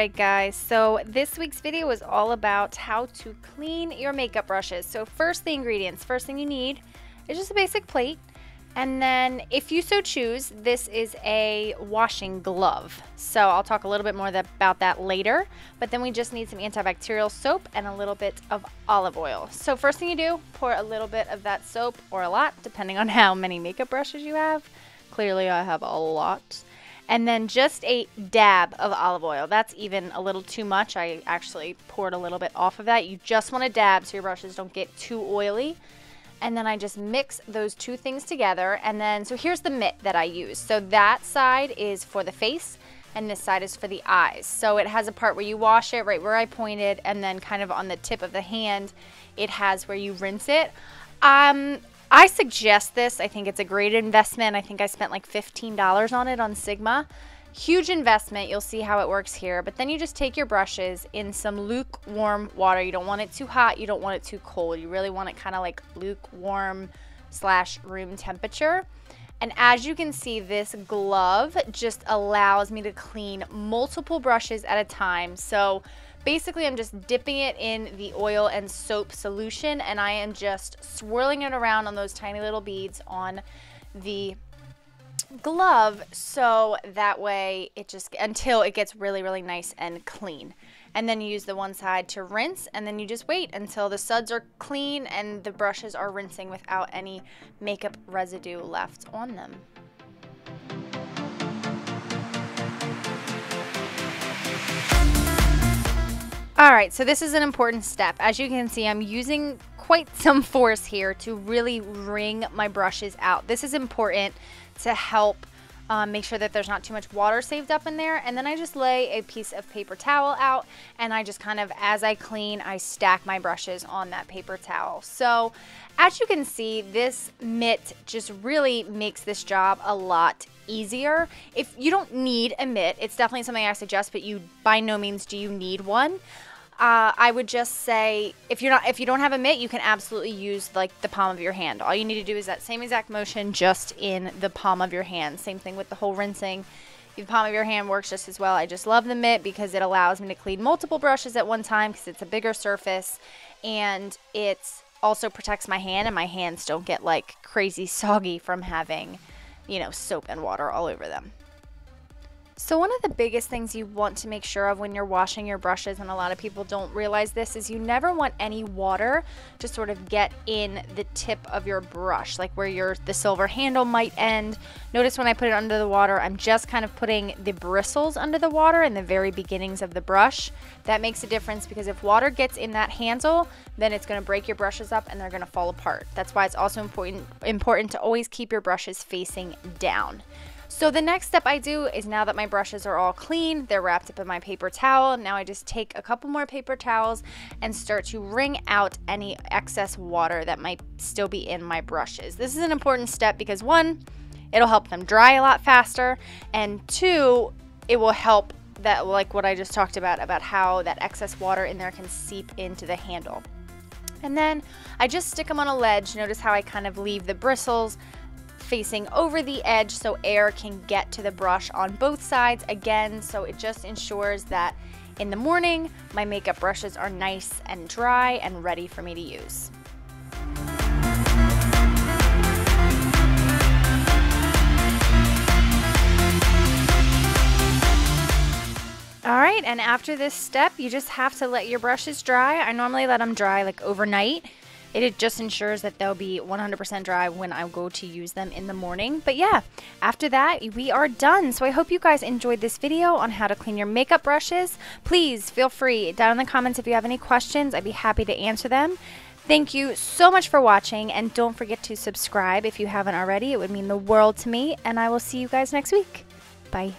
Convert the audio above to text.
Alright guys, so this week's video is all about how to clean your makeup brushes. So first, the ingredients. First thing you need is just a basic plate. And then if you so choose, this is a washing glove. So I'll talk a little bit more about that later. But then we just need some antibacterial soap and a little bit of olive oil. So first thing you do, pour a little bit of that soap, or a lot, depending on how many makeup brushes you have. Clearly I have a lot. And then just a dab of olive oil. That's even a little too much. I actually poured a little bit off of that. You just want to dab so your brushes don't get too oily. And then I just mix those two things together. And then, so here's the mitt that I use. So that side is for the face and this side is for the eyes. So it has a part where you wash it right where I pointed, and then kind of on the tip of the hand, it has where you rinse it. I suggest this. I think it's a great investment. I think I spent like $15 on it on Sigma. Huge investment. You'll see how it works here. But then you just take your brushes in some lukewarm water. You don't want it too hot. You don't want it too cold. You really want it kind of like lukewarm / room temperature. And as you can see, this glove just allows me to clean multiple brushes at a time. So basically, I'm just dipping it in the oil and soap solution, and I am just swirling it around on those tiny little beads on the glove, so that way it just, until it gets really, really nice and clean. And then you use the one side to rinse, and then you just wait until the suds are clean and the brushes are rinsing without any makeup residue left on them. Alright, so this is an important step. As you can see, I'm using quite some force here to really wring my brushes out. This is important to help make sure that there's not too much water saved up in there. And then I just lay a piece of paper towel out, and I just kind of, as I clean, I stack my brushes on that paper towel. So as you can see, this mitt just really makes this job a lot easier. If you don't need a mitt, it's definitely something I suggest, but you by no means do you need one. I would just say if you don't have a mitt, you can absolutely use like the palm of your hand. All you need to do is that same exact motion just in the palm of your hand. Same thing with the whole rinsing. The palm of your hand works just as well. I just love the mitt because it allows me to clean multiple brushes at one time because it's a bigger surface, and it also protects my hand, and my hands don't get like crazy soggy from having, you know, soap and water all over them. So one of the biggest things you want to make sure of when you're washing your brushes, and a lot of people don't realize this, is you never want any water to sort of get in the tip of your brush, like where the silver handle might end. Notice when I put it under the water, I'm just kind of putting the bristles under the water in the very beginnings of the brush. That makes a difference because if water gets in that handle, then it's going to break your brushes up and they're going to fall apart. That's why it's also important to always keep your brushes facing down. So the next step I do is, now that my brushes are all clean, they're wrapped up in my paper towel, now I just take a couple more paper towels and start to wring out any excess water that might still be in my brushes. This is an important step because, one, it'll help them dry a lot faster, and two, it will help that, like what I just talked about how that excess water in there can seep into the handle. And then I just stick them on a ledge. Notice how I kind of leave the bristles facing over the edge so air can get to the brush on both sides again, so it just ensures that in the morning my makeup brushes are nice and dry and ready for me to use. Alright, and after this step you just have to let your brushes dry. I normally let them dry like overnight. It just ensures that they'll be 100% dry when I go to use them in the morning. But yeah, after that, we are done. So I hope you guys enjoyed this video on how to clean your makeup brushes. Please feel free down in the comments if you have any questions. I'd be happy to answer them. Thank you so much for watching, and don't forget to subscribe if you haven't already. It would mean the world to me, and I will see you guys next week. Bye.